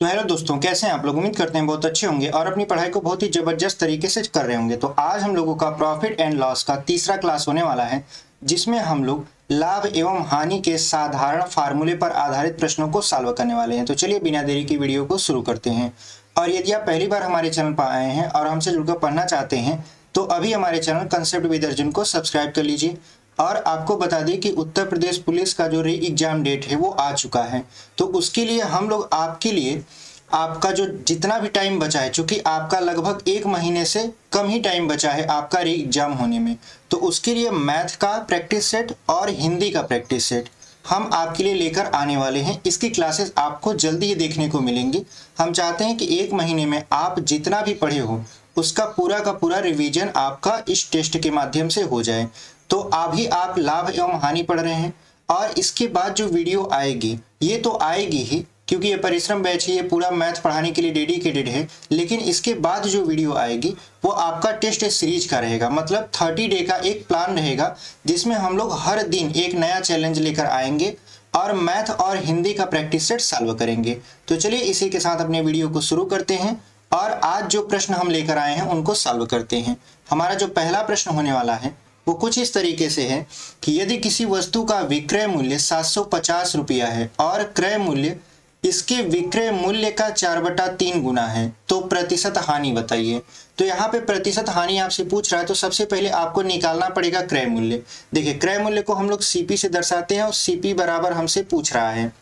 तो हेलो दोस्तों, कैसे हैं आप लोग। उम्मीद करते हैं बहुत अच्छे होंगे और अपनी पढ़ाई को बहुत ही जबरदस्त तरीके से कर रहे होंगे। तो आज हम लोगों का प्रॉफिट एंड लॉस का तीसरा क्लास होने वाला है, जिसमें हम लोग लाभ एवं हानि के साधारण फार्मूले पर आधारित प्रश्नों को सॉल्व करने वाले हैं। तो चलिए बिना देरी की वीडियो को शुरू करते हैं। और यदि आप पहली बार हमारे चैनल पर आए हैं और हमसे जुड़कर पढ़ना चाहते हैं तो अभी हमारे चैनल कंसेप्ट विद अर्जुन को सब्सक्राइब कर लीजिए। और आपको बता दें कि उत्तर प्रदेश पुलिस का जो री एग्जाम डेट है वो आ चुका है। तो उसके लिए हम लोग आपके लिए आपका जो जितना भी टाइम बचा है, चूंकि आपका लगभग 1 महीने से कम ही टाइम बचा है आपका री एग्जाम होने में, तो उसके लिए मैथ का प्रैक्टिस सेट और हिंदी का प्रैक्टिस सेट हम आपके लिए लेकर आने वाले हैं। इसकी क्लासेस आपको जल्दी ही देखने को मिलेंगी। हम चाहते हैं कि 1 महीने में आप जितना भी पढ़े हो उसका पूरा का पूरा रिवीजन आपका इस टेस्ट के माध्यम से हो जाए। तो अभी आप लाभ एवं हानि पढ़ रहे हैं और इसके बाद जो वीडियो आएगी ये तो आएगी ही, क्योंकि ये परिश्रम बैच है, ये पूरा मैथ पढ़ाने के लिए डेडिकेटेड है। लेकिन इसके बाद जो वीडियो आएगी वो आपका टेस्ट सीरीज का रहेगा, मतलब 30 डे का एक प्लान रहेगा, जिसमें हम लोग हर दिन एक नया चैलेंज लेकर आएंगे और मैथ और हिंदी का प्रैक्टिस सेट सॉल्व करेंगे। तो चलिए इसी के साथ अपने वीडियो को शुरू करते हैं और आज जो प्रश्न हम लेकर आए हैं उनको सॉल्व करते हैं। हमारा जो पहला प्रश्न होने वाला है वो कुछ इस तरीके से है कि यदि किसी वस्तु का विक्रय मूल्य 750 रुपया है और क्रय मूल्य इसके विक्रय मूल्य का 4/3 गुना है, तो प्रतिशत हानि बताइए। तो यहाँ पे प्रतिशत हानि आपसे पूछ रहा है, तो सबसे पहले आपको निकालना पड़ेगा क्रय मूल्य। देखिए, क्रय मूल्य को हम लोग सीपी से दर्शाते हैं और सीपी बराबर हमसे पूछ रहा है।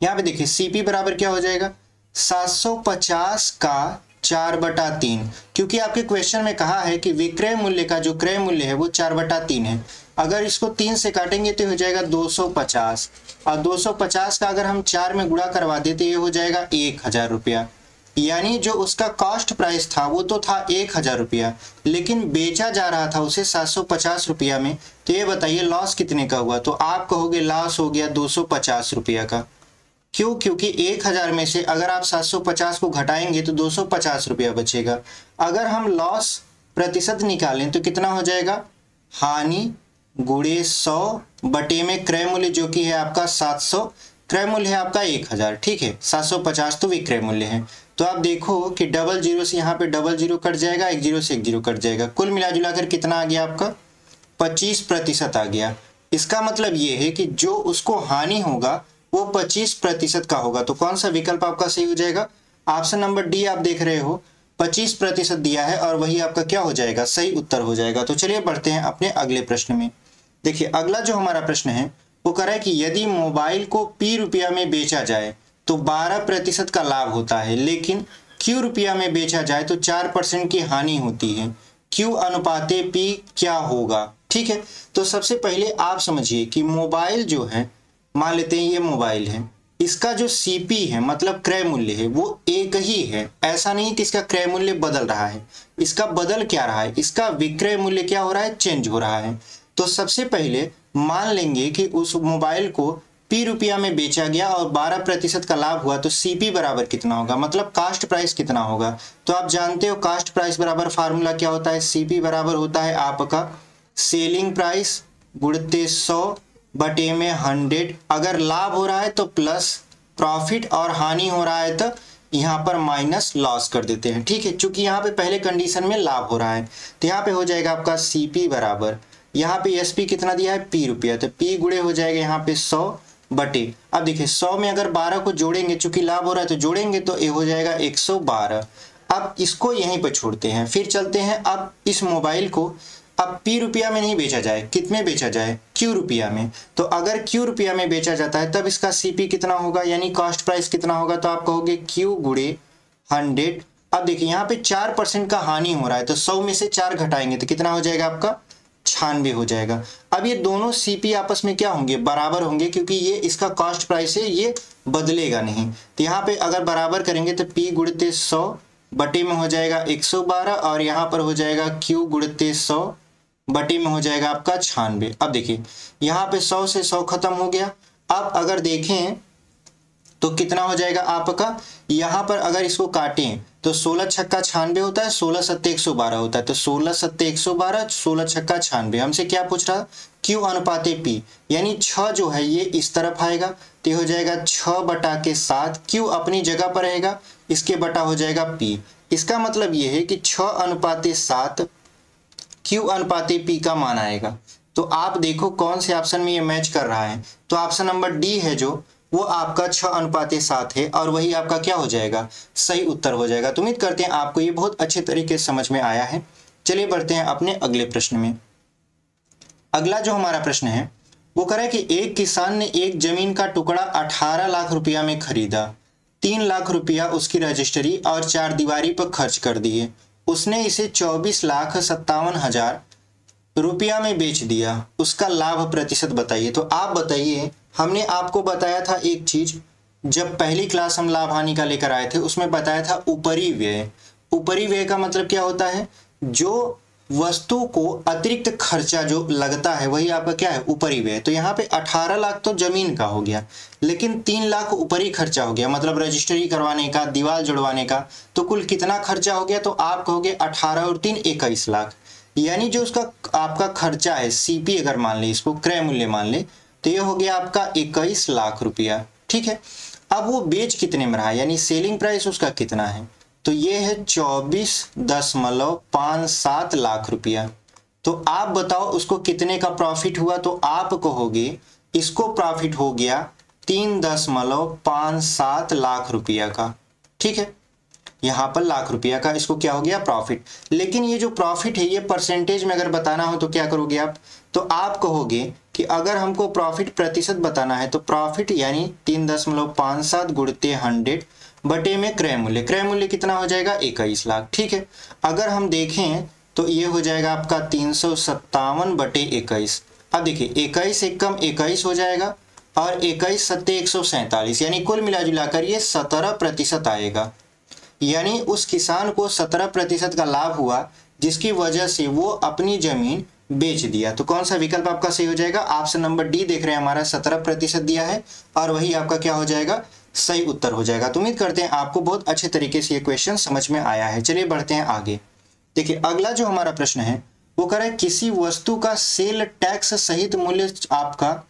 यहाँ पे देखिए सीपी बराबर क्या हो जाएगा, 750 का 4/3, क्योंकि आपके क्वेश्चन में कहा है कि विक्रय मूल्य का जो क्रय मूल्य है वो 4/3 है। अगर इसको 3 से काटेंगे तो हो जाएगा 250, और 250 का अगर हम 4 में गुणा करवा देते ये हो जाएगा 1000 रुपया। यानी जो उसका कॉस्ट प्राइस था वो तो था 1000 रुपया, लेकिन बेचा जा रहा था उसे 750 रुपया में। तो ये बताइए लॉस कितने का हुआ। तो आप कहोगे लॉस हो गया 250 रुपया का। क्यों? क्योंकि 1000 में से अगर आप 750 को घटाएंगे तो 250 रुपया बचेगा। अगर हम लॉस प्रतिशत निकालें तो कितना हो जाएगा, हानि गुणे 100 बटे में क्रय मूल्य जो कि है आपका 700, क्रय मूल्य है आपका 1000। ठीक है, 750 तो विक्रय मूल्य है। तो आप देखो कि डबल जीरो से यहाँ पे डबल जीरो कट जाएगा, एक जीरो से एक जीरो कट जाएगा, कुल मिला जुला कर कितना आ गया आपका 25% आ गया। इसका मतलब ये है कि जो उसको हानि होगा वो 25% का होगा। तो कौन सा विकल्प आपका सही हो जाएगा, ऑप्शन नंबर डी आप देख रहे हो, 25% दिया है और वही आपका क्या हो जाएगा, सही उत्तर हो जाएगा। तो चलिए बढ़ते हैं अपने अगले प्रश्न में। देखिए अगला जो हमारा प्रश्न है वो कह रहा है कि यदि मोबाइल को P रुपया में बेचा जाए तो 12% का लाभ होता है, लेकिन Q रुपया में बेचा जाए तो 4% की हानि होती है। Q अनुपाते P क्या होगा। ठीक है, तो सबसे पहले आप समझिए कि मोबाइल जो है, मान लेते हैं ये मोबाइल है, इसका जो CP है मतलब क्रय मूल्य है वो एक ही है। ऐसा नहीं कि इसका क्रय मूल्य बदल रहा है, इसका बदल क्या रहा है, इसका विक्रय मूल्य क्या हो रहा है, चेंज हो रहा है। तो सबसे पहले मान लेंगे कि उस मोबाइल को P रुपया में बेचा गया और 12% का लाभ हुआ, तो CP बराबर कितना होगा, मतलब कास्ट प्राइस कितना होगा। तो आप जानते हो कास्ट प्राइस बराबर फार्मूला क्या होता है, CP बराबर होता है आपका सेलिंग प्राइस गुणते 100 बटे में 100। अगर लाभ हो रहा है तो प्लस प्रॉफिट और हानि हो रहा है तो यहाँ पर माइनस लॉस कर देते हैं। ठीक है, चूंकि यहाँ पे पहले कंडीशन में लाभ हो रहा है तो यहाँ पे हो जाएगा आपका CP बराबर, यहाँ पे SP कितना दिया है P रुपया, तो P गुणे हो जाएगा यहाँ पे 100 बटे। अब देखिए 100 में अगर 12 को जोड़ेंगे, चूंकि लाभ हो रहा है तो जोड़ेंगे तो ये हो जाएगा 112। अब इसको यहीं पर छोड़ते हैं, फिर चलते हैं अब इस मोबाइल को अब P रुपया में नहीं बेचा जाए, कितने बेचा जाए, Q रुपया में। तो अगर Q रुपया में बेचा जाता है तब इसका CP कितना होगा, यानी कॉस्ट प्राइस कितना होगा। तो आप कहोगे Q गुणे 100। अब देखिए यहाँ पे 4% का हानि हो रहा है, तो 100 में से 4 घटाएंगे तो कितना हो जाएगा आपका 96 हो जाएगा। अब ये दोनों CP आपस में क्या होंगे, बराबर होंगे, क्योंकि ये इसका कॉस्ट प्राइस है, ये बदलेगा नहीं। तो यहाँ पे अगर बराबर करेंगे तो P गुणते 100 बटे में हो जाएगा 112 और यहाँ पर हो जाएगा Q गुणते 100 बटे में हो जाएगा आपका 96। अब देखिए यहाँ पे 100 से 100 खत्म हो गया। अब अगर देखें तो कितना हो जाएगा आपका, यहाँ पर अगर इसको काटें तो 16 छक्का 96 होता है, 16 सत्ते 112 होता है, तो 16 सत्ते 112, 16 छक्का 96। हमसे क्या पूछ रहा, Q अनुपाते P, यानी 6 जो है ये इस तरफ आएगा तो ये हो जाएगा 6/7। Q अपनी जगह पर रहेगा, इसके बटा हो जाएगा P। इसका मतलब ये है कि 6/7 Q अनुपाते P का मान आएगा। तो आप देखो कौन से ऑप्शन में ये मैच कर रहा है, तो ऑप्शन नंबर डी है जो वो आपका 6/7 है और वही आपका क्या हो जाएगा, सही उत्तर हो जाएगा। तो उम्मीद करते हैं आपको ये बहुत अच्छे तरीके से समझ में आया है। चलिए बढ़ते हैं अपने अगले प्रश्न में। अगला जो हमारा प्रश्न है वो कह रहा है कि एक किसान ने एक जमीन का टुकड़ा 18 लाख रुपया में खरीदा, 3 लाख रुपया उसकी रजिस्ट्री और 4 दीवारी पर खर्च कर दिए। उसने इसे 24,57,000 रुपया में बेच दिया, उसका लाभ प्रतिशत बताइए। तो आप बताइए, हमने आपको बताया था एक चीज, जब पहली क्लास हम लाभ हानि का लेकर आए थे उसमें बताया था ऊपरी व्यय। ऊपरी व्यय का मतलब क्या होता है, जो वस्तु को अतिरिक्त खर्चा जो लगता है वही आपका क्या है, ऊपरी व्यय। तो यहाँ पे 18 लाख तो जमीन का हो गया, लेकिन 3 लाख ऊपरी खर्चा हो गया, मतलब रजिस्ट्री करवाने का, दीवार जुड़वाने का। तो कुल कितना खर्चा हो गया, तो आप कहोगे 18 और 3 21 लाख। यानी जो उसका आपका खर्चा है सीपी, अगर मान ले इसको क्रय मूल्य मान ले, तो ये हो गया आपका 21 लाख रुपया। ठीक है, अब वो बेच कितने में रहा, यानी सेलिंग प्राइस उसका कितना है, तो ये है 24.57 लाख रुपया। तो आप बताओ उसको कितने का प्रॉफिट हुआ, तो आप कहोगे इसको प्रॉफिट हो गया 3.57 लाख रुपया का। ठीक है, यहाँ पर लाख रुपया का इसको क्या हो गया, प्रॉफिट। लेकिन ये जो प्रॉफिट है ये परसेंटेज में अगर बताना हो तो क्या करोगे आप, तो आप कहोगे कि अगर हमको प्रॉफिट प्रतिशत बताना है तो प्रॉफिट यानी 3.57 गुणित 100 बटे में क्रय मूल्य। क्रय मूल्य कितना हो जाएगा, 21 लाख। ठीक है, अगर हम देखें तो ये हो जाएगा आपका 357 बटे 21। अब देखिए 21 एक कम 21 हो जाएगा और 21 सत्ते 147, यानी कुल मिलाजुलाकर ये 17% आएगा। यानी उस किसान को 17% का लाभ हुआ, जिसकी वजह से वो अपनी जमीन बेच दिया। तो कौन सा विकल्प आपका सही हो जाएगा, ऑप्शन नंबर डी देख रहे हैं, हमारा 17% दिया है और वही आपका क्या हो जाएगा, सही उत्तर हो जाएगा। तो उम्मीद करते हैं आपको बहुत अच्छे तरीके से ये क्वेश्चन समझ में आया है। चलिए बढ़ते हैं आगे। देखिए अगला जो हमारा प्रश्न है वो कह रहा है किसी वस्तु का सेल टैक्स सहित मूल्य आपका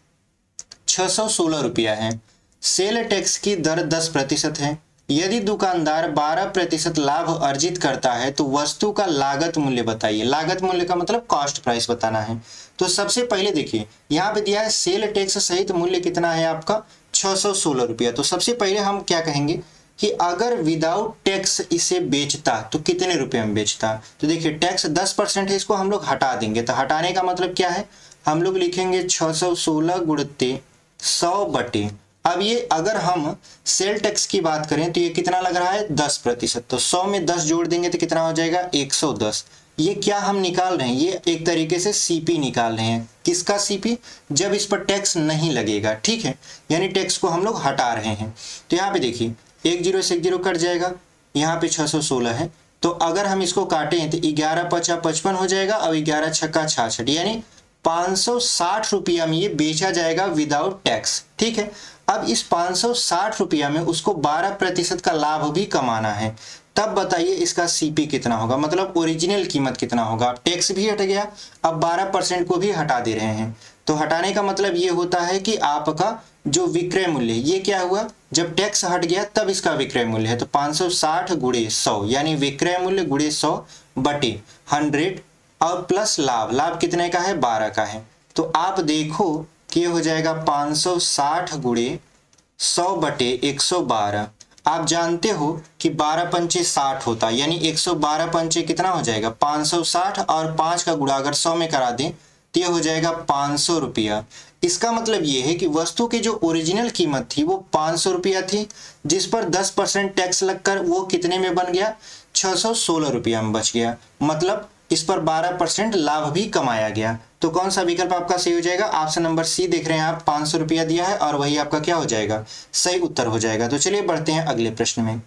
616 रुपया है। सेल टैक्स की दर 10% है। यदि दुकानदार 12% लाभ अर्जित करता है तो वस्तु का लागत मूल्य बताइए। लागत मूल्य का मतलब कॉस्ट प्राइस बताना है। तो सबसे पहले देखिए यहाँ पे दिया है सेल टैक्स सहित मूल्य कितना है आपका, 616 रुपया। तो सबसे पहले हम क्या कहेंगे कि अगर विदाउट टैक्स इसे बेचता तो कितने रुपए में बेचता। तो देखिए टैक्स 10% है, इसको हम लोग हटा देंगे। तो हटाने का मतलब क्या है, हम लोग लिखेंगे 616 गुणित 100 बटे, अब ये अगर हम सेल टैक्स की बात करें तो ये कितना लग रहा है, 10%। तो 100 में 10 जोड़ देंगे तो कितना हो जाएगा, 110। ये क्या हम निकाल रहे हैं, ये एक तरीके से सीपी निकाल रहे हैं। किसका सीपी, जब इस पर टैक्स नहीं लगेगा। ठीक है, यानी टैक्स को हम लोग हटा रहे हैं। तो यहाँ पे देखिए 1 0 से 1 0 कट जाएगा, यहाँ पे 616 है। तो अगर हम इसको काटें तो 11 5 55 हो जाएगा और 11 छक्का 66, यानी 560 रुपया में ये बेचा जाएगा विदाउट टैक्स। ठीक है, अब इस 560 रुपया में उसको 12% का लाभ भी कमाना है। तब बताइए इसका सीपी कितना होगा, मतलब ओरिजिनल कीमत कितना होगा। अब टैक्स भी हट गया, अब 12% को भी हटा दे रहे हैं। तो हटाने का मतलब ये होता है कि आपका जो विक्रय मूल्य ये क्या हुआ, जब टैक्स हट गया तब इसका विक्रय मूल्य है। तो 560 गुणे 100 यानी विक्रय मूल्य गुणे 100 बटे 100 और प्लस लाभ। लाभ कितने का है, 12 का है। तो आप देखो कि ये हो जाएगा 560 गुणे 100 बटे 112। आप जानते हो कि 12 पंचे 60 होता है, यानी 112 पंचे कितना हो जाएगा, 560 और 5 का गुणा अगर 100 में करा दें तो ये हो जाएगा 500 रुपया। इसका मतलब ये है कि वस्तु की जो ओरिजिनल कीमत थी वो 500 रुपया थी, जिस पर 10% टैक्स लगकर वो कितने में बन गया, 616 रुपया में बच गया। मतलब इस पर 12% लाभ भी कमाया गया। तो कौन सा विकल्प आपका सही हो जाएगा, ऑप्शन नंबर सी देख रहे हैं आप, 500 रुपया दिया है और वही आपका क्या हो जाएगा, सही उत्तर हो जाएगा। तो चलिए बढ़ते हैं अगले प्रश्न में।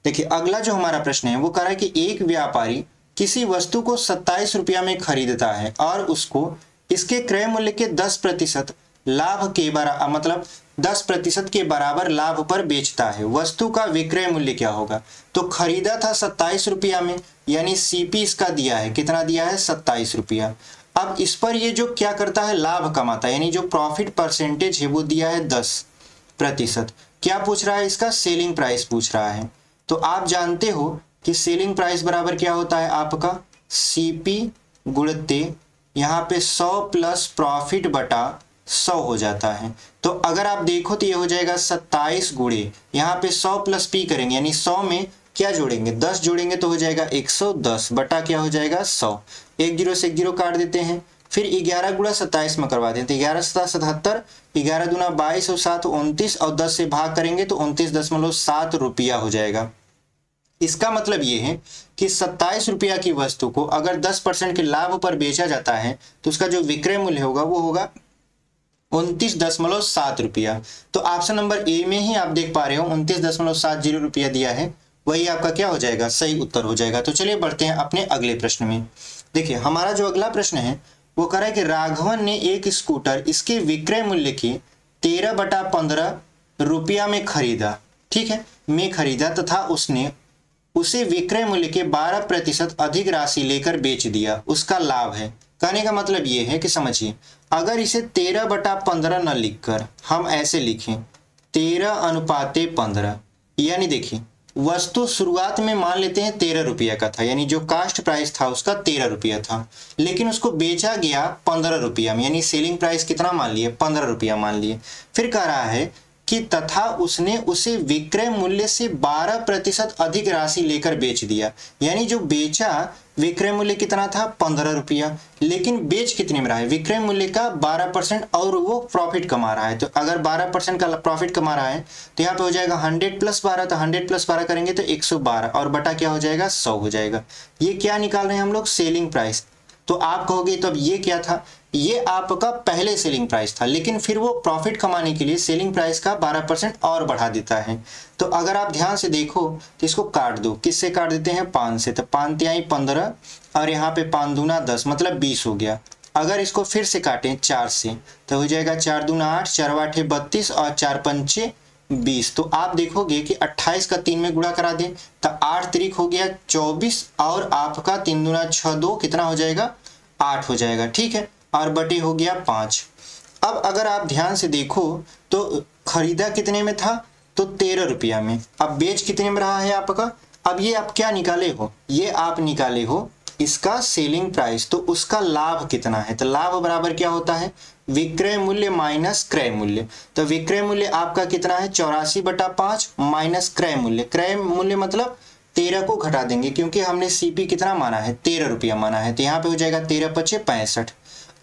देखिए अगला जो हमारा प्रश्न है वो कह रहा है कि एक व्यापारी किसी वस्तु को 27 रुपया में खरीदता है और उसको इसके क्रय मूल्य के 10% लाभ के बराबर मतलब 10% के बराबर लाभ पर बेचता है, वस्तु का विक्रय मूल्य क्या होगा? तो खरीदा था 27 रुपया में, यानी सीपी इसका दिया है, कितना दिया है? 27 रुपया। अब इस पर ये जो क्या करता है, लाभ कमाता है, यानी जो प्रॉफिट परसेंटेज है वो दिया है 10%। क्या पूछ रहा है? इसका सेलिंग प्राइस पूछ रहा है। तो आप जानते हो कि सेलिंग प्राइस बराबर क्या होता है आपका? सीपी गुणित यहाँ पे 100 प्लस प्रॉफिट बटा 100 हो जाता है। तो अगर आप देखो तो ये हो जाएगा 27 गुणे यहाँ पे 100 प्लस पी करेंगे, यानी 100 में क्या जोड़ेंगे? 10 जोड़ेंगे तो हो जाएगा 110 बटा क्या हो जाएगा? 100। एक जीरो से एक जीरो काट देते हैं, फिर 11 गुणा 27 में करवा देते हैं। 11 7 77, 11 दूना 22 और 7 29 और 10 से भाग करेंगे तो 29.7 रुपया हो जाएगा। इसका मतलब ये है कि 27 रुपया की वस्तु को अगर 10% के लाभ पर बेचा जाता है तो उसका जो विक्रय मूल्य होगा वो होगा 29.7 रुपया। तो ऑप्शन नंबर ए में ही आप देख पा रहे हो 29.70 रुपया दिया है, वही आपका क्या हो जाएगा? सही उत्तर हो जाएगा। तो चलिए बढ़ते हैं अपने अगले प्रश्न में। देखिए हमारा जो अगला प्रश्न है वो कह रहा है कि राघवन ने एक स्कूटर इसके विक्रय मूल्य के 13/15 रुपया में खरीदा, ठीक है, में खरीदा तथा उसने उसे विक्रय मूल्य के 12% अधिक राशि लेकर बेच दिया, उसका लाभ है। कहने का मतलब ये है कि समझिए, अगर इसे 13/15 न लिखकर हम ऐसे लिखें 13/15, यानी देखिए वस्तु शुरुआत में मान लेते हैं 13 रुपया का था, यानी जो कास्ट प्राइस था उसका 13 रुपया था, लेकिन उसको बेचा गया 15 रुपया में, यानी सेलिंग प्राइस कितना मान लिए? 15 रुपया मान लिए। फिर कह रहा है कि तथा उसने उसे विक्रय मूल्य से 12% अधिक राशि लेकर बेच दिया, यानी जो बेचा विक्रय मूल्य कितना था? 15 रुपया, लेकिन बेच कितने में रहा है? विक्रय मूल्य का 12% और वो प्रॉफिट कमा रहा है। तो अगर 12% का प्रॉफिट कमा रहा है तो यहाँ पे हो जाएगा 100 प्लस 12, तो 100 प्लस 12 करेंगे तो 112 और बटा क्या हो जाएगा? 100 हो जाएगा। ये क्या निकाल रहे हैं हम लोग? Selling price. तो आप कहोगे तो अब ये क्या था? ये आपका पहले सेलिंग प्राइस था, लेकिन फिर वो प्रॉफिट कमाने के लिए सेलिंग प्राइस का 12% और बढ़ा देता है। तो अगर आप ध्यान से देखो तो इसको काट दो, किससे काट देते हैं? 5 से। तो 5 तिहाई 15 और यहाँ पे 5 दूना 10 मतलब 20 हो गया। अगर इसको फिर से काटें 4 से तो हो जाएगा 4 दूना 8, 4 8 32 और 4 पंचे 20। तो आप देखोगे कि 28 का 3 में गुणा करा दें तो 8 त्रिक हो गया 24 और आपका 3 दूना 6 2 कितना हो जाएगा? 8 हो जाएगा, ठीक है, और बटे हो गया 5। अब अगर आप ध्यान से देखो तो खरीदा कितने में था? तो 13 रुपया में। अब बेच कितने में रहा है आपका? अब ये आप क्या निकाले हो? ये आप निकाले हो इसका सेलिंग प्राइस, तो उसका लाभ कितना है? तो लाभ बराबर क्या होता है? विक्रय मूल्य माइनस क्रय मूल्य। तो विक्रय मूल्य आपका कितना है? 84/5 माइनस क्रय मूल्य। क्रय मूल्य मतलब 13 को घटा देंगे क्योंकि हमने सीपी कितना माना है? 13 रुपया माना है, तो यहाँ पे हो जाएगा 13 पचे 65।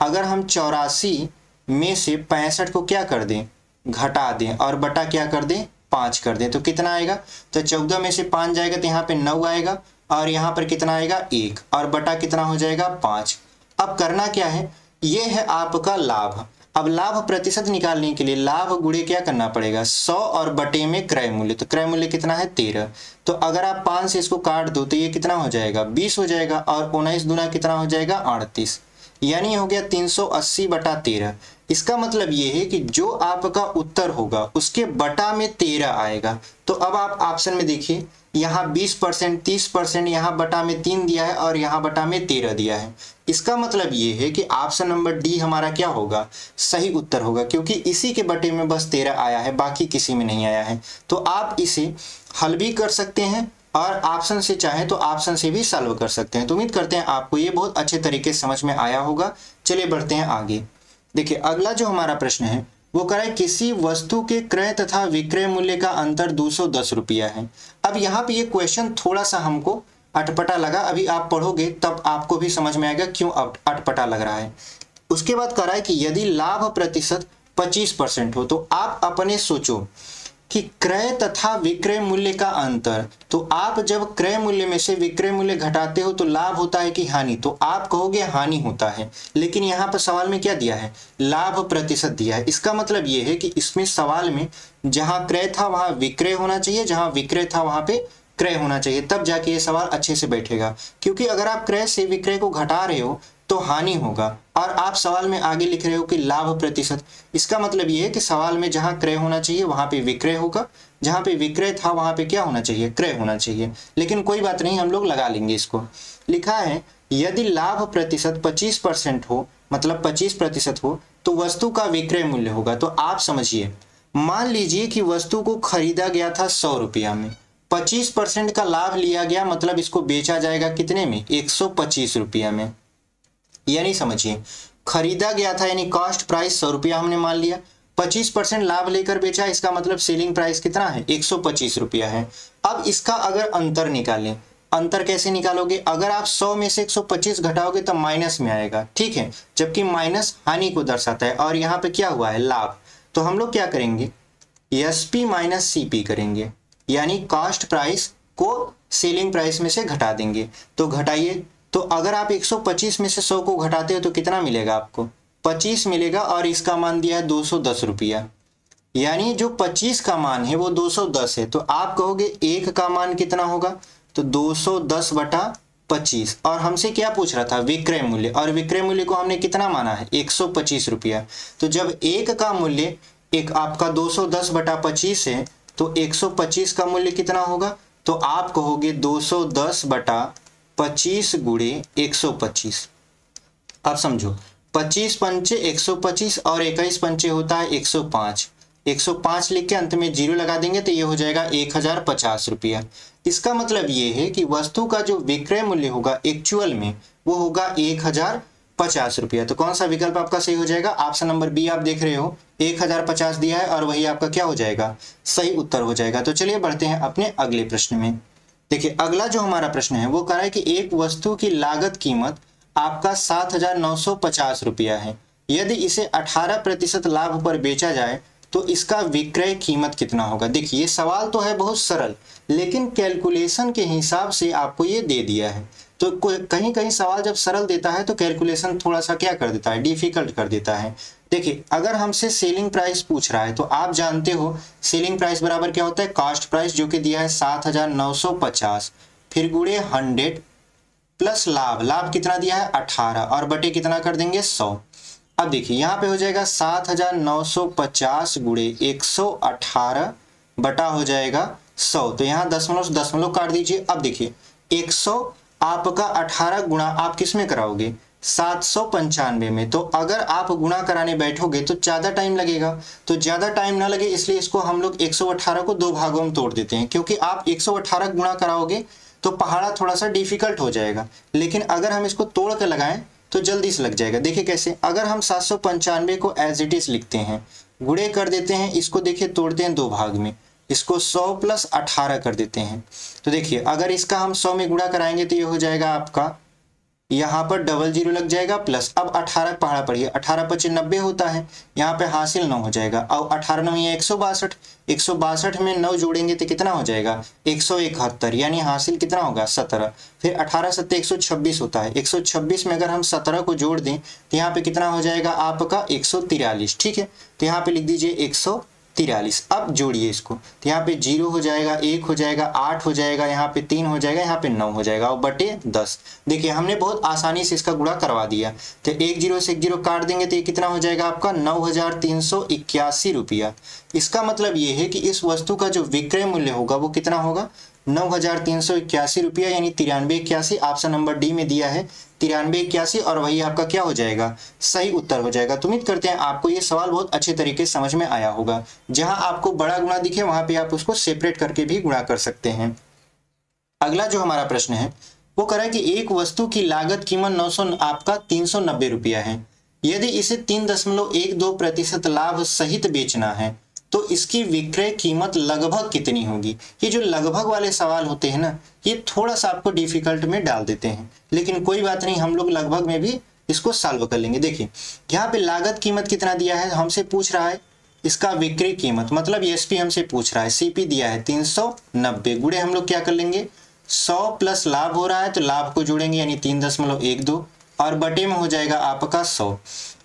अगर हम 84 में से 65 को क्या कर दें? घटा दें और बटा क्या कर दें? 5 कर दें, तो कितना आएगा? तो 14 में से 5 जाएगा तो यहाँ पे 9 आएगा और यहाँ पर कितना आएगा? 1 और बटा कितना हो जाएगा? 5। अब करना क्या है? ये है आपका लाभ। अब लाभ प्रतिशत निकालने के लिए लाभ गुणे क्या करना पड़ेगा? 100 और बटे में क्रय मूल्य। तो क्रय मूल्य कितना है? 13। तो अगर आप 5 से इसको काट दो तो ये कितना हो जाएगा? 20 हो जाएगा और 19 दूना कितना हो जाएगा? 38, यानी हो गया 380/13। इसका मतलब ये है कि जो आपका उत्तर होगा उसके बटा में 13 आएगा। तो अब आप ऑप्शन में देखिए, यहाँ 20%, 30%, यहाँ बटा में 3 दिया है और यहाँ बटा में 13 दिया है। इसका मतलब ये है कि ऑप्शन नंबर डी हमारा क्या होगा? सही उत्तर होगा, क्योंकि इसी के बटे में बस 13 आया है, बाकी किसी में नहीं आया है। तो आप इसे हल भी कर सकते हैं और ऑप्शन से चाहे तो ऑप्शन से भी सॉल्व कर सकते हैं। तो उम्मीद करते हैं आपको ये बहुत अच्छे तरीके से समझ में आया होगा। चलिए बढ़ते हैं आगे। देखिए अगला जो हमारा प्रश्न है वो कह रहा है किसी वस्तु के क्रय तथा विक्रय मूल्य का अंतर 210 रुपया है। अब यहाँ पे ये क्वेश्चन थोड़ा सा हमको अटपटा लगा, अभी आप पढ़ोगे तब आपको भी समझ में आएगा क्यों अटपटा लग रहा है। उसके बाद कह रहा है कि यदि लाभ प्रतिशत 25% हो तो आप अपने सोचो कि क्रय तथा विक्रय मूल्य का अंतर, तो आप जब क्रय मूल्य में से विक्रय मूल्य घटाते हो तो लाभ होता है कि हानि? तो आप कहोगे हानि होता है, लेकिन यहाँ पर सवाल में क्या दिया है? लाभ प्रतिशत दिया है। इसका मतलब ये है कि इसमें सवाल में जहाँ क्रय था वहाँ विक्रय होना चाहिए, जहाँ विक्रय था वहाँ पे क्रय होना चाहिए, तब जाके ये सवाल अच्छे से बैठेगा। क्योंकि अगर आप क्रय से विक्रय को घटा रहे हो तो हानि होगा, और आप सवाल में आगे लिख रहे हो कि लाभ प्रतिशत, इसका मतलब ये है कि सवाल में जहां क्रय होना चाहिए वहां पे विक्रय होगा, जहां पे विक्रय था वहां पे क्या होना चाहिए, क्रय होना चाहिए। लेकिन कोई बात नहीं, हम लोग लगा लेंगे इसको। लिखा है यदि लाभ प्रतिशत 25% हो, मतलब 25% हो, तो वस्तु का विक्रय मूल्य होगा। तो आप समझिए, मान लीजिए कि वस्तु को खरीदा गया था 100 रुपया में, 25% का लाभ लिया गया, मतलब इसको बेचा जाएगा कितने में, 125 रुपया में। यानी समझिए, खरीदा गया था यानी कॉस्ट प्राइस 100 रुपया हमने मान लिया, 25% लाभ लेकर बेचा, इसका मतलब सेलिंग प्राइस कितना है, 125 रुपया है। अब इसका अगर अंतर निकालें, अंतर कैसे निकालोगे, अगर आप 100 में से 125 घटाओगे तो माइनस में आएगा, ठीक है, जबकि माइनस हानि को दर्शाता है, और यहाँ पे क्या हुआ है, लाभ। तो हम लोग क्या करेंगे, एसपी माइनस सीपी करेंगे, यानी कॉस्ट प्राइस को सेलिंग प्राइस में से घटा देंगे। तो घटाइए, तो अगर आप 125 में से 100 को घटाते हो तो कितना मिलेगा आपको, 25 मिलेगा, और इसका मान दिया है 210 रुपया, यानी जो 25 का मान है वो 210 है। तो आप कहोगे एक का मान कितना होगा, तो 210 बटा 25, और हमसे क्या पूछ रहा था, विक्रय मूल्य, और विक्रय मूल्य को हमने कितना माना है, 125 रुपया। तो जब एक का मूल्य एक आपका 210 बटा 25 है, तो 125 का मूल्य कितना होगा, तो आप कहोगे 210 बटा 25 गुणे 125। अब समझो, 25 पंचे 125 और 21 पंचे होता है 105, 105 लिख के अंत में जीरो लगा देंगे तो ये हो जाएगा 1050 रुपया। इसका मतलब ये है कि वस्तु का जो विक्रय मूल्य होगा एक्चुअल में वो होगा 1050 रुपया। तो कौन सा विकल्प आपका सही हो जाएगा, ऑप्शन नंबर बी आप देख रहे हो, 1050 दिया है और वही आपका क्या हो जाएगा, सही उत्तर हो जाएगा। तो चलिए बढ़ते हैं अपने अगले प्रश्न में। देखिए अगला जो हमारा प्रश्न है वो कह रहा है कि एक वस्तु की लागत कीमत आपका 7,950 रुपया है, यदि इसे 18% लाभ पर बेचा जाए तो इसका विक्रय कीमत कितना होगा। देखिए सवाल तो है बहुत सरल, लेकिन कैलकुलेशन के हिसाब से आपको ये दे दिया है। तो कहीं कहीं सवाल जब सरल देता है तो कैलकुलेशन थोड़ा सा क्या कर देता है, डिफिकल्ट कर देता है। देखिए अगर हमसे सेलिंग प्राइस पूछ रहा है तो आप जानते हो सेलिंग प्राइस बराबर क्या होता है, कॉस्ट प्राइस जो कि दिया है 7,950, फिर गुणे 100 प्लस लाभ, लाभ कितना दिया है 18, और बटे कितना कर देंगे 100। अब देखिए यहाँ पे हो जाएगा 7,950 गुणे 118 बटा हो जाएगा 100, तो यहाँ दशमलव दशमलव काट दीजिए। अब देखिए 100 आपका 18 गुणा आप किस में कराओगे, 795 में। तो अगर आप गुणा कराने बैठोगे तो ज़्यादा टाइम लगेगा, तो ज़्यादा टाइम ना लगे इसलिए इसको हम लोग 118 को दो भागों में तोड़ देते हैं, क्योंकि आप 118 गुणा कराओगे तो पहाड़ा थोड़ा सा डिफिकल्ट हो जाएगा, लेकिन अगर हम इसको तोड़ कर लगाएं तो जल्दी से लग जाएगा। देखिए कैसे, अगर हम 795 को एज इट इज लिखते हैं, गुणे कर देते हैं, इसको देखिए तोड़ते हैं दो भाग में, इसको 100 प्लस 18 कर देते हैं। तो देखिए अगर इसका हम 100 में गुणा कराएंगे तो ये हो जाएगा आपका, यहाँ पर डबल जीरो लग जाएगा प्लस, अब 18 पहाड़ा पढ़िए, 18 पचे 90 होता है, यहाँ पे हासिल 9 हो जाएगा, और 18 9 या 162, 162 में 9 जोड़ेंगे तो कितना हो जाएगा 171, यानी हासिल कितना होगा 17, फिर 18 सत्ते 126 होता है, 126 में अगर हम 17 को जोड़ दें तो यहाँ पे कितना हो जाएगा आपका 143, ठीक है, तो यहाँ पे लिख दीजिए 143। अब जोड़िए इसको, तो यहाँ पे 0 हो जाएगा, 1 हो जाएगा, 8 हो जाएगा, यहाँ पे 3 हो जाएगा, यहाँ पे 9 हो जाएगा, और बटे 10। देखिए हमने बहुत आसानी से इसका गुणा करवा दिया। तो 1 0 से 1 0 काट देंगे तो ये कितना हो जाएगा आपका 9,381 रुपया। इसका मतलब ये है कि इस वस्तु का जो विक्रय मूल्य होगा वो कितना होगा 9,381 रुपया, यानी 9381। ऑप्शन नंबर डी में दिया है 9381, और वही आपका क्या हो जाएगा, सही उत्तर हो जाएगा। तो उम्मीद करते हैं आपको ये सवाल बहुत अच्छे तरीके से समझ में आया होगा। जहां आपको बड़ा गुणा दिखे वहां पे आप उसको सेपरेट करके भी गुणा कर सकते हैं। अगला जो हमारा प्रश्न है वो कह रहा है कि एक वस्तु की लागत कीमत 390 रुपया है, यदि इसे 3.12% लाभ सहित बेचना है तो इसकी विक्रय कीमत लगभग कितनी होगी। ये जो लगभग वाले सवाल होते हैं ना, ये थोड़ा सा आपको डिफिकल्ट में डाल देते हैं, लेकिन कोई बात नहीं, हम लोग लगभग में भी इसको सॉल्व कर लेंगे। देखिए यहाँ पे लागत कीमत कितना दिया है, हमसे पूछ रहा है इसका विक्रय कीमत, मतलब एसपी हमसे पूछ रहा है, सीपी दिया है 390, गुणे हम लोग क्या कर लेंगे 100 प्लस लाभ हो रहा है तो लाभ को जोड़ेंगे यानी 3.12, और बटे में हो जाएगा आपका 100।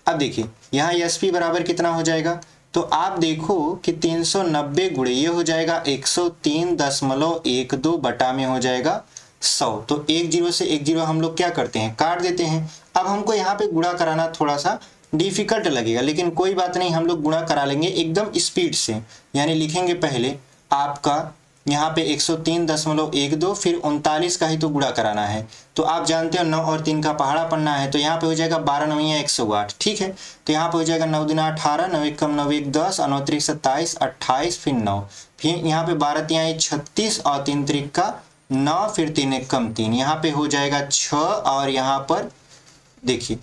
अब देखिए यहाँ एसपी बराबर कितना हो जाएगा, तो आप देखो कि 390 गुणे ये हो जाएगा 103.12 बटा में हो जाएगा 100। तो एक जीरो से एक जीरो हम लोग क्या करते हैं, काट देते हैं। अब हमको यहाँ पे गुणा कराना थोड़ा सा डिफिकल्ट लगेगा, लेकिन कोई बात नहीं, हम लोग गुणा करा लेंगे एकदम स्पीड से। यानी लिखेंगे पहले आपका यहाँ पे 103.12, फिर 39 का ही तो गुणा कराना है। तो आप जानते हो 9 और 3 का पहाड़ा पढ़ना है, तो यहाँ पे हो जाएगा 12 9 108। ठीक है, तो यहाँ पे हो जाएगा 9 दूना 18, 9 एक कम 9 एक 10, 9 त्रिक 27, 28, फिर 9, फिर यहाँ पे 12 तिहाई 36 और 3 त्रिक का 9, फिर 3 एक कम 3, यहाँ पे हो जाएगा 6 और यहाँ पर देखिए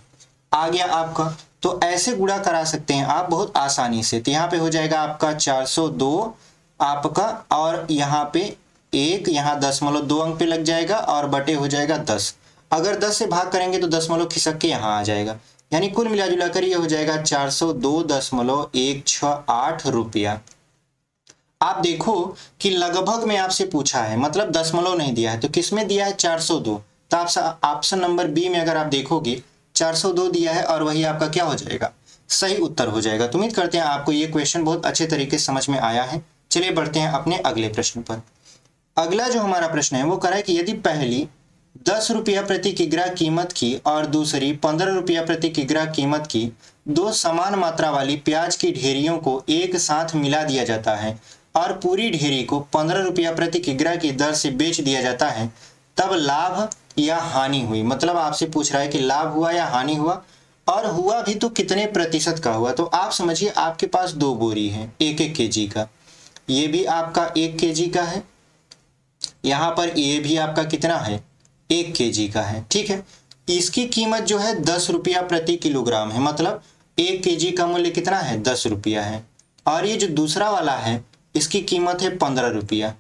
आ गया आपका। तो ऐसे गुणा करा सकते हैं आप बहुत आसानी से। तो यहाँ पे हो जाएगा आपका 402 आपका, और यहाँ पे एक, यहाँ 10.2 अंक पे लग जाएगा और बटे हो जाएगा 10। अगर 10 से भाग करेंगे तो 10 खिसक के यहाँ आ जाएगा। यानी कुल मिला जुला कर ये हो जाएगा 402.168 रुपया। आप देखो कि लगभग में आपसे पूछा है, मतलब दशमलव नहीं दिया है, तो किस में दिया है 402। तो आप ऑप्शन नंबर बी में अगर आप देखोगे 402 दिया है और वही आपका क्या हो जाएगा, सही उत्तर हो जाएगा। तो उम्मीद करते हैं आपको ये क्वेश्चन बहुत अच्छे तरीके से समझ में आया है। चलिए बढ़ते हैं अपने अगले प्रश्न पर। अगला जो हमारा प्रश्न है वो कह रहा है कि यदि पहली 10 रुपया प्रति किग्रा कीमत की और दूसरी 15 रुपया प्रति किग्रा कीमत की दो समान मात्रा वाली प्याज की ढेरियों को एक साथ मिला दिया जाता है और पूरी ढेरी को 15 रुपया प्रति किग्रा की दर से बेच दिया जाता है, तब लाभ या हानि हुई। मतलब आपसे पूछ रहा है कि लाभ हुआ या हानि हुआ, और हुआ भी तो कितने प्रतिशत का हुआ। तो आप समझिए आपके पास 2 बोरी है 1-1 केजी का, ये भी आपका 1 केजी का है, यहाँ पर ये भी आपका कितना है 1 केजी का है। ठीक है, इसकी कीमत जो है 10 रुपया प्रति किलोग्राम है, मतलब 1 केजी का मूल्य कितना है 10 रुपया है। और ये जो दूसरा वाला है इसकी कीमत है 15 रुपया।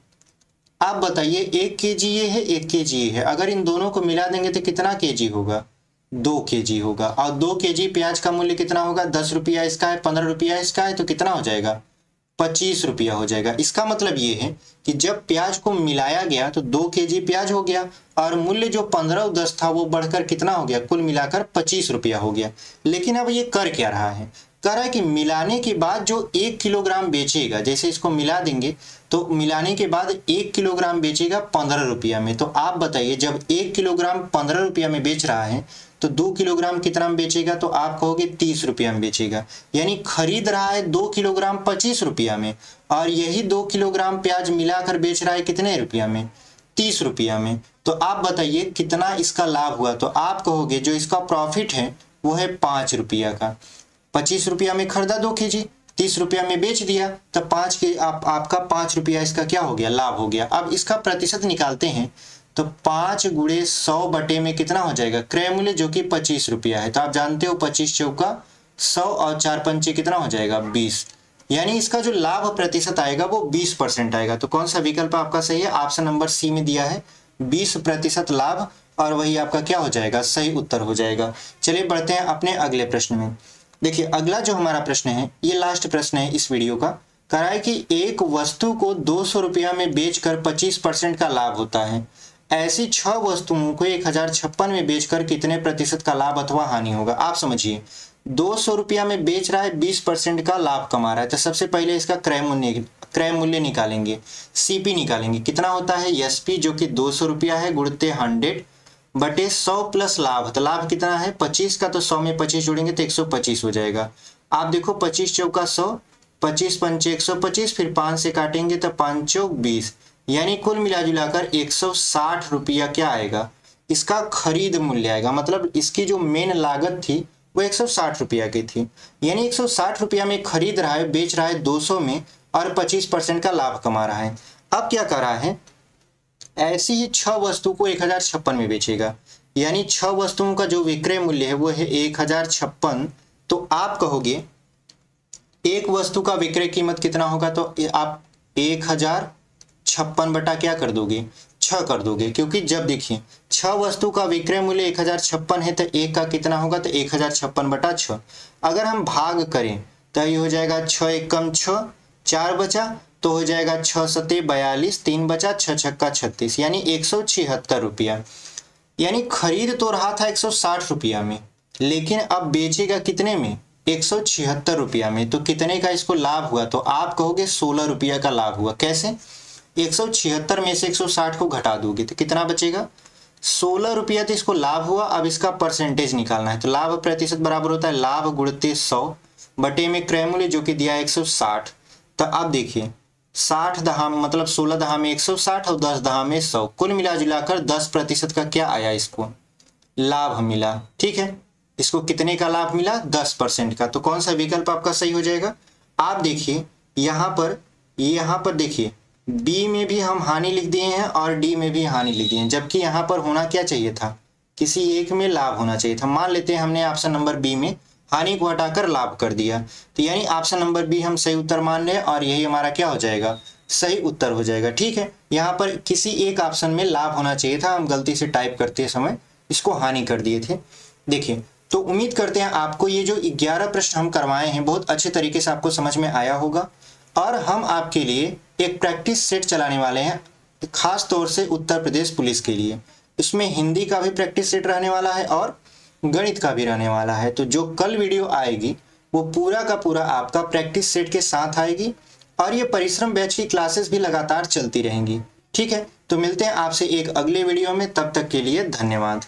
आप बताइए 1 केजी ये है 1 केजी ये है, अगर इन दोनों को मिला देंगे तो कितना केजी होगा, 2 केजी होगा। और 2 केजी प्याज का मूल्य कितना होगा, 10 रुपया इसका है, 15 रुपया इसका है, तो कितना हो जाएगा 25 रुपया हो जाएगा। इसका मतलब ये है कि जब प्याज को मिलाया गया तो 2 केजी प्याज हो गया और मूल्य जो 15 और 10 था वो बढ़कर कितना हो गया, कुल मिलाकर 25 रुपया हो गया। लेकिन अब ये कर क्या रहा है, कह रहा है कि मिलाने के बाद जो 1 किलोग्राम बेचेगा, जैसे इसको मिला देंगे तो मिलाने के बाद 1 किलोग्राम बेचेगा 15 रुपया में। तो आप बताइए जब 1 किलोग्राम 15 रुपया में बेच रहा है तो 2 किलोग्राम कितना में बेचेगा, तो आप कहोगे 30 रुपया में बेचेगा। यानी खरीद रहा है 2 किलोग्राम 25 रुपया में, और यही 2 किलोग्राम प्याज मिलाकर बेच रहा है कितने रुपया में, 30 रुपया में। तो आप बताइए कितना इसका लाभ हुआ। तो आप कहोगे जो इसका प्रॉफिट है वो है 5 रुपया का। 25 रुपया में खरीदा 2 केजी, 30 रुपया में बेच दिया, तो 5 के आपका 5 रुपया इसका क्या हो गया, लाभ हो गया। अब इसका प्रतिशत निकालते हैं तो 5 गुणे 100 बटे में कितना हो जाएगा, क्रय मूल्य जो कि 25 रुपया है। तो आप जानते हो 25 चौका 100 और 4 पंचे कितना हो जाएगा 20। यानी इसका जो लाभ प्रतिशत आएगा वो 20% आएगा। तो कौन सा विकल्प आपका सही है, ऑप्शन नंबर सी में दिया है 20% लाभ, और वही आपका क्या हो जाएगा, सही उत्तर हो जाएगा। चलिए बढ़ते हैं अपने अगले प्रश्न में। देखिए अगला जो हमारा प्रश्न है ये लास्ट प्रश्न है इस वीडियो का। कह रहा है कि एक वस्तु को 200 रुपया में बेचकर 25% का लाभ होता है, ऐसी 6 वस्तुओं को 1056 में बेचकर कितने प्रतिशत का लाभ अथवा हानि होगा। आप समझिए 200 रुपया में बेच रहा है, 20% का लाभ कमा रहा है। तो सबसे पहले इसका क्रय मूल्य निकालेंगे, सीपी निकालेंगे, कितना होता है एसपी जो कि 200 रुपया है गुणते 100 बटे 100 प्लस लाभ। तो लाभ कितना है 25 का, तो 100 में 25 जोड़ेंगे तो 125 हो जाएगा। आप देखो 25 चौका 100, 25 पंचे 125, फिर 5 से काटेंगे तो 5 चौक 20, यानी कुल मिला जुलाकर 160 रुपया क्या आएगा, इसका खरीद मूल्य आएगा। मतलब इसकी जो मेन लागत थी वो 160 रुपया की थी, यानी 160 रुपया में खरीद रहा है, बेच रहा है 200 में, और 25% का लाभ कमा रहा है। अब क्या कर रहा है, ऐसी ही 6 वस्तु को 1056 में बेचेगा, यानी 6 वस्तुओं का जो विक्रय मूल्य है वो है 1056। तो आप कहोगे एक वस्तु का विक्रय कीमत कितना होगा, तो आप 1056 बटा क्या कर दोगे, 6 कर दोगे, क्योंकि जब देखिए 6 वस्तु का विक्रय मूल्य 1056 है तो एक का कितना होगा, तो 1056 बटा 6। अगर हम भाग करें तो ये हो जाएगा 6 एकम 6, 4 बचा, तो हो जाएगा 6 सते 42, 3 बचा, 6 छक्का 36, यानी 176 रुपया। यानी खरीद तो रहा था 160 रुपया में, लेकिन अब बेचेगा कितने में, 176 रुपया में, तो कितने का इसको लाभ हुआ? तो आप कहोगे 16 रुपया का लाभ हुआ। कैसे? 176 में से 160 को घटा दोगे तो कितना बचेगा? 16 रुपया तो इसको लाभ हुआ। अब इसका परसेंटेज निकालना है, तो लाभ प्रतिशत बराबर होता है लाभ गुणित 100 बटे में क्रय मूल्य जो कि दिया है 160। तो अब देखिए 60 दहाम मतलब 16 दहाम में 160 और 10 दहाम में 100, कुल मिला जुलाकर 10% का क्या आया? इसको लाभ मिला। ठीक है, इसको कितने का लाभ मिला? 10% का। तो कौन सा विकल्प आपका सही हो जाएगा? आप देखिए यहाँ पर देखिए बी में भी हम हानि लिख दिए हैं और डी में भी हानि लिख दिए हैं, जबकि यहाँ पर होना क्या चाहिए था? किसी एक में लाभ होना चाहिए था। मान लेते हैं हमने ऑप्शन नंबर बी में हानि को हटाकर लाभ कर दिया, तो यानी ऑप्शन नंबर बी हम सही उत्तर मान रहे हैं और यही हमारा क्या हो जाएगा? सही उत्तर हो जाएगा। ठीक है, यहाँ पर किसी एक ऑप्शन में लाभ होना चाहिए था, हम गलती से टाइप करते समय इसको हानि कर दिए थे। देखिए, तो उम्मीद करते हैं आपको ये जो 11 प्रश्न हम करवाए हैं बहुत अच्छे तरीके से आपको समझ में आया होगा, और हम आपके लिए एक प्रैक्टिस सेट चलाने वाले हैं खास तौर से उत्तर प्रदेश पुलिस के लिए। इसमें हिंदी का भी प्रैक्टिस सेट रहने वाला है और गणित का भी रहने वाला है। तो जो कल वीडियो आएगी वो पूरा का पूरा आपका प्रैक्टिस सेट के साथ आएगी, और ये परिश्रम बैच की क्लासेस भी लगातार चलती रहेंगी। ठीक है, तो मिलते हैं आपसे एक अगले वीडियो में, तब तक के लिए धन्यवाद।